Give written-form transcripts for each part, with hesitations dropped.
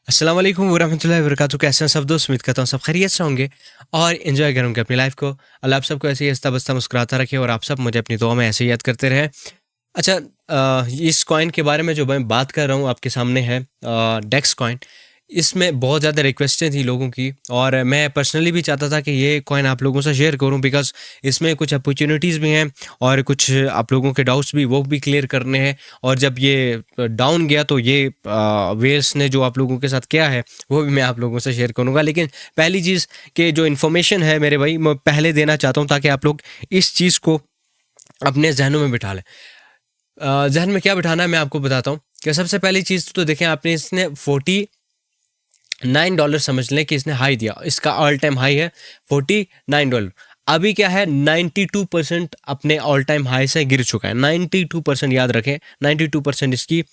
अस्सलाम वालेकुम वरहमतुल्लाहि वबरकातुहू। कैसे हैं सब दोस्त? उम्मीद करता हूँ सब खैरियत से होंगे और एंजॉय करेंगे अपनी लाइफ को। अल्लाह आप सबको ऐसे ही हंसता बसता मुस्कुराता रखे और आप सब मुझे अपनी दुआ में ऐसे ही याद करते रहें। अच्छा, इस कॉइन के बारे में जो मैं बात कर रहा हूँ आपके सामने है डेक्स कॉइन। इसमें बहुत ज़्यादा रिक्वेस्टें थी लोगों की और मैं पर्सनली भी चाहता था कि ये कॉइन आप लोगों से शेयर करूं, बिकॉज़ इसमें कुछ अपॉर्चुनिटीज़ भी हैं और कुछ आप लोगों के डाउट्स भी वो भी क्लियर करने हैं। और जब ये डाउन गया तो ये वेल्स ने जो आप लोगों के साथ किया है वो भी मैं आप लोगों से शेयर करूंगा। लेकिन पहली चीज़ कि जो इन्फॉर्मेशन है मेरे भाई, मैं पहले देना चाहता हूँ ताकि आप लोग इस चीज़ को अपने जहनों में बिठा लें। जहन में क्या बिठाना है मैं आपको बताता हूँ कि सबसे पहली चीज़ तो देखें आपने, इसने $49 समझ लें कि इसने हाई दिया। इसका ऑल टाइम हाई है $49। अभी क्या है, 92% अपने ऑल टाइम हाई से गिर चुका है। 92% याद रखें, 92% इसकी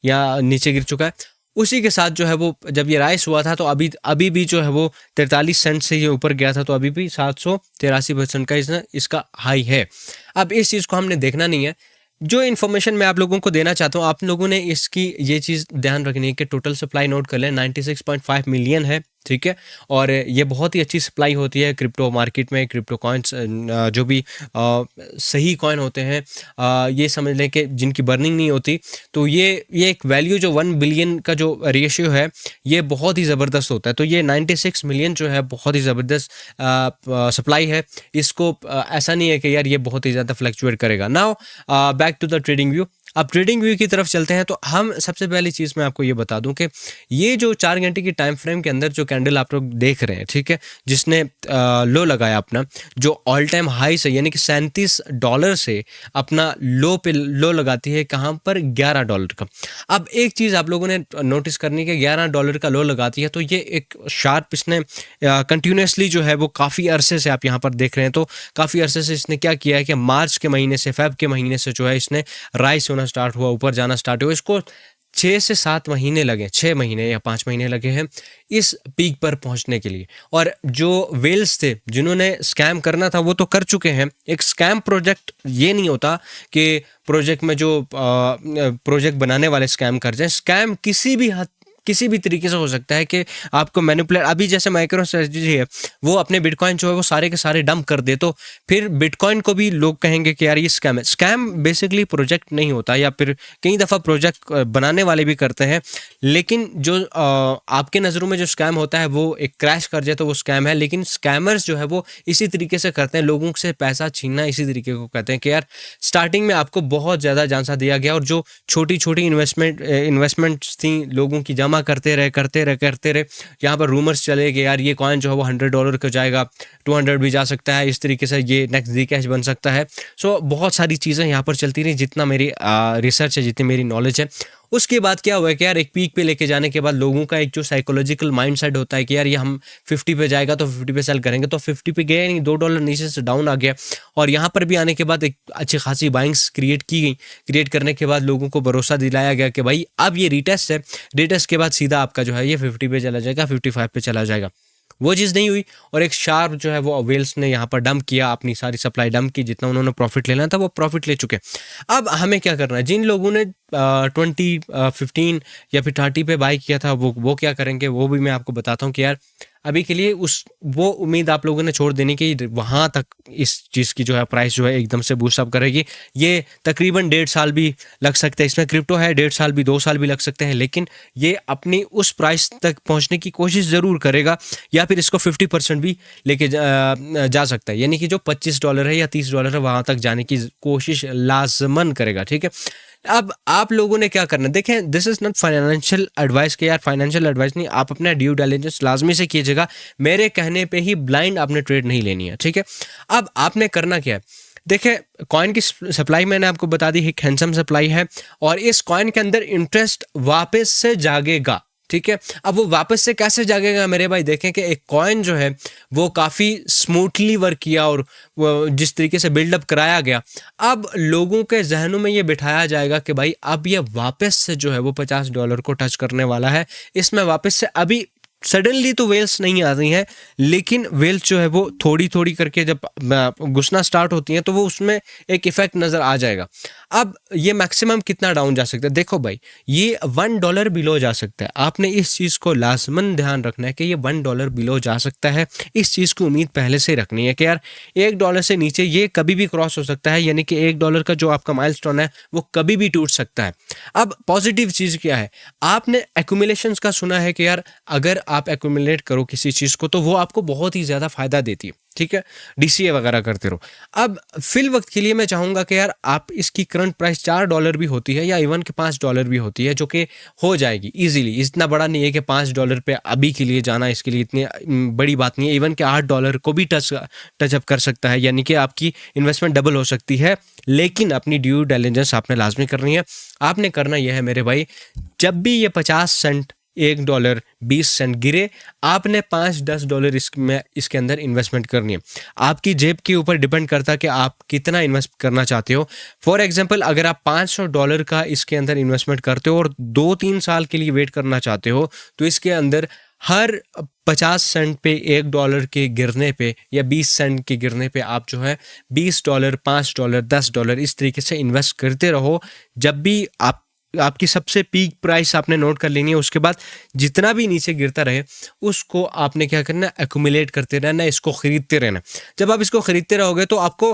या नीचे गिर चुका है। उसी के साथ जो है वो जब ये राइस हुआ था तो अभी अभी भी जो है वो 43 सेंट से ये ऊपर गया था, तो अभी भी 783% का इसका हाई है। अब इस चीज़ को हमने देखना नहीं है। जो इन्फॉर्मेशन मैं आप लोगों को देना चाहता हूँ, आप लोगों ने इसकी ये चीज़ ध्यान रखनी है कि टोटल सप्लाई नोट कर लें, 96.5 मिलियन है, ठीक है। और ये बहुत ही अच्छी सप्लाई होती है क्रिप्टो मार्केट में। क्रिप्टो कॉइन्स जो भी सही कॉइन होते हैं, ये समझ लें कि जिनकी बर्निंग नहीं होती, तो ये एक वैल्यू जो 1 बिलियन का जो रेशियो है ये बहुत ही ज़बरदस्त होता है। तो ये 96 मिलियन जो है बहुत ही ज़बरदस्त सप्लाई है। इसको ऐसा नहीं है कि यार ये बहुत ही ज़्यादा फ्लक्चुएट करेगा। Now back to the trading view. अब ट्रेडिंग व्यू की तरफ चलते हैं तो हम सबसे पहली चीज़ मैं आपको ये बता दूं कि ये जो 4 घंटे की टाइम फ्रेम के अंदर जो कैंडल आप लोग देख रहे हैं, ठीक है, जिसने लो लगाया अपना, जो ऑल टाइम हाई से यानी कि $37 से अपना लो पे लो लगाती है, कहाँ पर, $11 का। अब एक चीज़ आप लोगों ने नोटिस करनी है कि $11 का लो लगाती है तो ये एक शार्प इसने कंटिन्यूसली जो है वो काफ़ी अरसे से आप यहाँ पर देख रहे हैं, तो काफ़ी अरसे से इसने क्या किया है कि मार्च के महीने से, फेब के महीने से जो है इसने राइस होना स्टार्ट हुआ, ऊपर जाना स्टार्ट हुआ। इसको 6 से 7 महीने लगे, 6 महीने या 5 महीने लगे हैं इस पीक पर पहुंचने के लिए। और जो वेल्स थे जिन्होंने स्कैम करना था वो तो कर चुके हैं। एक स्कैम प्रोजेक्ट ये नहीं होता कि प्रोजेक्ट में जो प्रोजेक्ट बनाने वाले स्कैम कर जाएं। स्कैम किसी भी तरीके से हो सकता है कि आपको मैनिपुलेट, अभी जैसे माइक्रो स्ट्रेटजी है, वो अपने बिटकॉइन जो है वो सारे के सारे डंप कर दे, तो फिर बिटकॉइन को भी लोग कहेंगे कि यार ये स्कैम है। स्कैम बेसिकली प्रोजेक्ट नहीं होता, या फिर कई दफ़ा प्रोजेक्ट बनाने वाले भी करते हैं, लेकिन जो आपके नज़रों में जो स्कैम होता है वो एक क्रैश कर जाए तो वो स्कैम है। लेकिन स्कैमर्स जो है वो इसी तरीके से करते हैं, लोगों से पैसा छीनना इसी तरीके को कहते हैं कि यार स्टार्टिंग में आपको बहुत ज़्यादा झांसा दिया गया और जो छोटी छोटी इन्वेस्टमेंट्स थी लोगों की, जमा करते रहे। यहाँ पर रूमर्स चले कि यार ये कॉइन जो है वो $100 का जाएगा, 200 भी जा सकता है, इस तरीके से ये नेक्स्ट डी कैश बन सकता है। सो बहुत सारी चीज़ें यहाँ पर चलती रही, जितना मेरी रिसर्च है, जितनी मेरी नॉलेज है। उसके बाद क्या हुआ है कि यार एक पीक पे लेके जाने के बाद लोगों का एक जो साइकोलॉजिकल माइंडसेट होता है कि यार ये हम 50 पे जाएगा तो 50 पे सेल करेंगे, तो 50 पे गया नहीं, $2 नीचे से डाउन आ गया। और यहाँ पर भी आने के बाद एक अच्छी खासी बाइंग्स क्रिएट की गई। क्रिएट करने के बाद लोगों को भरोसा दिलाया गया कि भाई अब ये रीटेस्ट है, रीटेस्ट के बाद सीधा आपका जो है ये 50 पे चला जाएगा, 55 पे चला जाएगा। वो चीज़ नहीं हुई और एक शार्प जो है वो वेल्स ने यहाँ पर डंप किया, अपनी सारी सप्लाई डंप की, जितना उन्होंने प्रॉफिट लेना था वो प्रॉफिट ले चुके। अब हमें क्या करना है, जिन लोगों ने 20, 15 या फिर 30 पे बाई किया था वो क्या करेंगे, वो भी मैं आपको बताता हूँ कि यार अभी के लिए वो उम्मीद आप लोगों ने छोड़ देनी कि वहाँ तक इस चीज़ की जो है प्राइस जो है एकदम से बूस्ट अप करेगी। ये तकरीबन 1.5 साल भी लग सकते हैं, इसमें क्रिप्टो है, 1.5 साल भी, 2 साल भी लग सकते हैं, लेकिन ये अपनी उस प्राइस तक पहुँचने की कोशिश ज़रूर करेगा, या फिर इसको 50% भी लेके जा सकता है, यानी कि जो $25 है या $30 है वहाँ तक जाने की कोशिश लाजमन करेगा, ठीक है। अब आप लोगों ने क्या करना है, देखें, this is not financial advice के यार, फाइनेंशियल एडवाइस नहीं, आप अपना ड्यू डिलिजेंस लाजमी से कीजिएगा। मेरे कहने पे ही ब्लाइंड आपने ट्रेड नहीं लेनी है, ठीक है। अब आपने करना क्या है, देखिए, कॉइन की सप्लाई मैंने आपको बता दी, एक हैंडसम सप्लाई है और इस कॉइन के अंदर इंटरेस्ट वापस से जागेगा, ठीक है। अब वो वापस से कैसे जागेगा मेरे भाई, देखें कि एक कॉइन जो है वो काफ़ी स्मूथली वर्क किया और वो जिस तरीके से बिल्डअप कराया गया, अब लोगों के जहनों में ये बिठाया जाएगा कि भाई अब ये वापस से जो है वो $50 को टच करने वाला है। इसमें वापस से अभी सडनली तो वेल्स नहीं आ रही हैं, लेकिन वेल्स जो है वो थोड़ी थोड़ी करके जब घुसना स्टार्ट होती हैं तो वो उसमें एक इफेक्ट नज़र आ जाएगा। अब ये मैक्सिमम कितना डाउन जा सकता है? देखो भाई, ये $1 बिलो जा सकता है। आपने इस चीज़ को लाज़मन ध्यान रखना है कि ये $1 बिलो जा सकता है। इस चीज़ की उम्मीद पहले से रखनी है कि यार $1 से नीचे ये कभी भी क्रॉस हो सकता है, यानी कि $1 का जो आपका माइलस्टोन है वो कभी भी टूट सकता है। अब पॉजिटिव चीज़ क्या है? आपने एक्यूमुलेशंस का सुना है कि यार अगर आप एक्यूमुलेट करो किसी चीज़ को तो वो आपको बहुत ही ज़्यादा फ़ायदा देती है, ठीक है? डीसीए वगैरह करते रहो। अब फिल वक्त के लिए मैं चाहूँगा कि यार आप इसकी करंट प्राइस $4 भी होती है या इवन कि $5 भी होती है, जो कि हो जाएगी ईजिली। इतना बड़ा नहीं है कि $5 पे अभी के लिए जाना इसके लिए इतनी बड़ी बात नहीं है। इवन कि $8 को भी टच अप कर सकता है, यानी कि आपकी इन्वेस्टमेंट डबल हो सकती है। लेकिन अपनी ड्यू डिलिजेंस आपने लाजमी करनी है। आपने करना यह है मेरे भाई, जब भी ये 50 सेंट, $1, 20 सेंट गिरे, आपने $5-10 इसके अंदर इन्वेस्टमेंट करनी है। आपकी जेब के ऊपर डिपेंड करता है कि आप कितना इन्वेस्ट करना चाहते हो। फॉर एग्जांपल, अगर आप $500 का इसके अंदर इन्वेस्टमेंट करते हो और 2-3 साल के लिए वेट करना चाहते हो, तो इसके अंदर हर 50 सेंट पे $1 के गिरने पे या 20 सेंट के गिरने पे आप जो है $20, $5, $10 इस तरीके से इन्वेस्ट करते रहो। जब भी आपकी सबसे पीक प्राइस आपने नोट कर लेनी है, उसके बाद जितना भी नीचे गिरता रहे उसको आपने क्या करना है, एक्यूमुलेट करते रहना, इसको खरीदते रहना। जब आप इसको खरीदते रहोगे तो आपको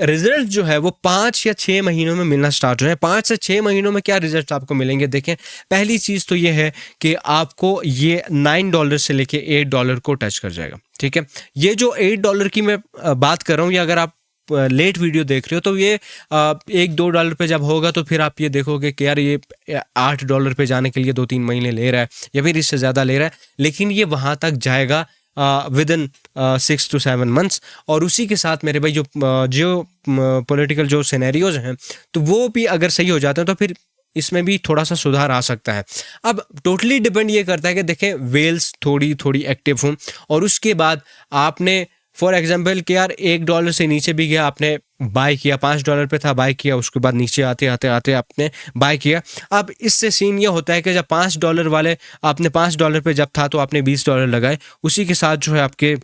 रिजल्ट जो है वो 5 या 6 महीनों में मिलना स्टार्ट हो जाए। 5 से 6 महीनों में क्या रिजल्ट आपको मिलेंगे? देखें, पहली चीज़ तो ये है कि आपको ये $9 से लेके $8 को टच कर जाएगा, ठीक है? ये जो $8 की मैं बात कर रहा हूँ, ये अगर आप लेट वीडियो देख रहे हो तो ये $1-2 पे जब होगा तो फिर आप ये देखोगे कि यार ये $8 पे जाने के लिए 2-3 महीने ले रहा है या फिर इससे ज़्यादा ले रहा है, लेकिन ये वहाँ तक जाएगा विद इन 6 to 7 months। और उसी के साथ मेरे भाई जो पॉलिटिकल जो सिनेरियोज हैं तो वो भी अगर सही हो जाते हैं तो फिर इसमें भी थोड़ा सा सुधार आ सकता है। अब टोटली डिपेंड ये करता है कि देखें वेल्स थोड़ी एक्टिव हों और उसके बाद आपने फॉर एग्जाम्पल कि यार $1 से नीचे भी गया, आपने बाय किया, $5 पे था, बाय किया, उसके बाद नीचे आते आपने बाय किया। अब इससे सीन ये होता है कि जब $5 वाले आपने $5 पे जब था तो आपने $20 लगाए, उसी के साथ जो है आपके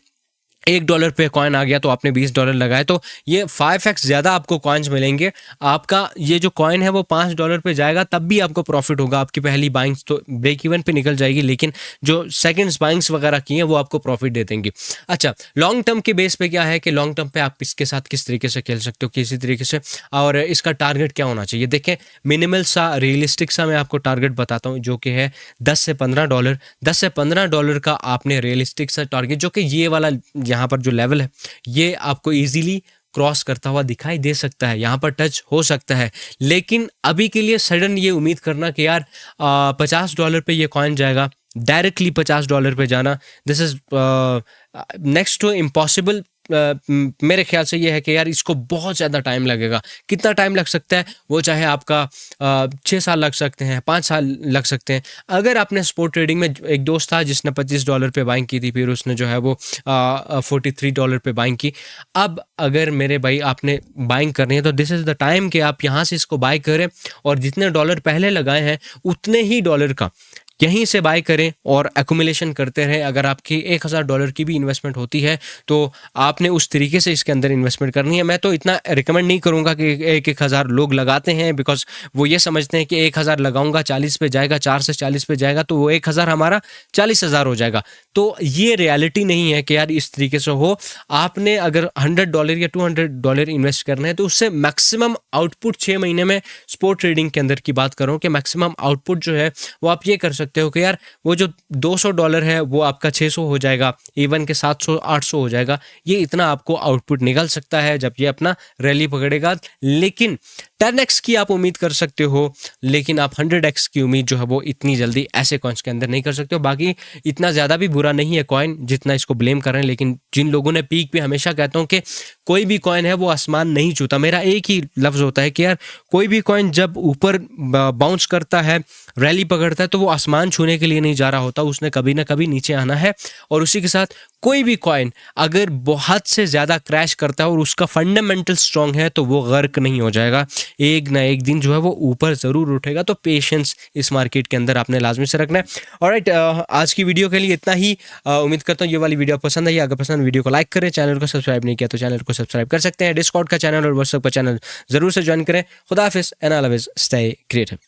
$1 पे कॉइन आ गया तो आपने $20 लगाए, तो ये 5x ज़्यादा आपको कॉइन्स मिलेंगे। आपका ये जो कॉइन है वो $5 पे जाएगा तब भी आपको प्रॉफिट होगा। आपकी पहली बाइंग्स तो ब्रेक इवन पे निकल जाएगी, लेकिन जो सेकंड्स बाइंग्स वगैरह की हैं वो आपको प्रॉफिट दे देंगी। अच्छा, लॉन्ग टर्म के बेस पे क्या है कि लॉन्ग टर्म पे आप इसके साथ किस तरीके से खेल सकते हो, किसी तरीके से, और इसका टारगेट क्या होना चाहिए? देखें, मिनिमल सा रियलिस्टिक सा मैं आपको टारगेट बताता हूँ, जो कि है $10 से $15। $10 से $15 का आपने रियलिस्टिक सा टारगेट, जो कि ये वाला यहाँ पर जो लेवल है ये आपको इजीली क्रॉस करता हुआ दिखाई दे सकता है, यहाँ पर टच हो सकता है। लेकिन अभी के लिए सडन ये उम्मीद करना कि यार $50 पे ये कॉइन जाएगा, डायरेक्टली $50 पे जाना, this is next to impossible. मेरे ख्याल से ये है कि यार इसको बहुत ज़्यादा टाइम लगेगा। कितना टाइम लग सकता है? वो चाहे आपका 6 साल लग सकते हैं, 5 साल लग सकते हैं। अगर आपने स्पोर्ट ट्रेडिंग में, एक दोस्त था जिसने $25 पे बाइंग की थी, फिर उसने जो है वो $43 पे बाइंग की। अब अगर मेरे भाई आपने बाइंग करनी है तो दिस इज़ द टाइम कि आप यहाँ से इसको बाय करें और जितने डॉलर पहले लगाए हैं उतने ही डॉलर का यहीं से बाय करें और एक्यूमुलेशन करते रहें। अगर आपकी $1000 की भी इन्वेस्टमेंट होती है तो आपने उस तरीके से इसके अंदर इन्वेस्टमेंट करनी है। मैं तो इतना रिकमेंड नहीं करूंगा कि 1000 लोग लगाते हैं, बिकॉज वो ये समझते हैं कि 1000 लगाऊंगा 40 पे जाएगा, 4 से 40 पे जाएगा तो वो 1000 हमारा 40,000 हो जाएगा। तो ये रियलिटी नहीं है कि यार इस तरीके से हो। आपने अगर $100 या $200 इन्वेस्ट करना है तो उससे मैक्सिमम आउटपुट 6 महीने में, स्पोर्ट ट्रेडिंग के अंदर की बात करूँ कि मैक्सिमम आउटपुट जो है वो आप ये कर सकते हो कि यार वो जो $200 है वो आपका 600 हो जाएगा, इवन के 700-800 हो जाएगा। ये इतना आपको आउटपुट निकल सकता है जब ये अपना रैली पकड़ेगा। लेकिन 10x की आप उम्मीद कर सकते हो, लेकिन आप 100x की उम्मीद जो है वो इतनी जल्दी ऐसे कॉइन्स के अंदर नहीं कर सकते हो। बाकी इतना ज़्यादा भी बुरा नहीं है कॉइन जितना इसको ब्लेम कर रहे हैं, लेकिन जिन लोगों ने पीक पे, हमेशा कहता हूँ कि कोई भी कॉइन है वो आसमान नहीं छूता। मेरा एक ही लफ्ज़ होता है कि यार कोई भी कॉइन जब ऊपर बाउंस करता है, रैली पकड़ता है, तो वो आसमान छूने के लिए नहीं जा रहा होता, उसने कभी ना कभी नीचे आना है। और उसी के साथ कोई भी कॉइन अगर बहुत से ज़्यादा क्रैश करता है और उसका फंडामेंटल स्ट्रॉन्ग है तो वो गर्क नहीं हो जाएगा, एक ना एक दिन जो है वो ऊपर ज़रूर उठेगा। तो पेशेंस इस मार्केट के अंदर आपने लाजमी से रखना है। ऑलराइट, आज की वीडियो के लिए इतना ही। उम्मीद करता हूँ ये वाली वीडियो पसंद आई। अगर पसंद वीडियो को लाइक करें, चैनल को सब्सक्राइब नहीं किया तो चैनल को सब्सक्राइब कर सकते हैं। डिस्कॉर्ड का चैनल और व्हाट्सएप का चैनल जरूर से ज्वाइन करें। खुदा हाफिज़ एंड ऑलवेज स्टे क्रिएटिव।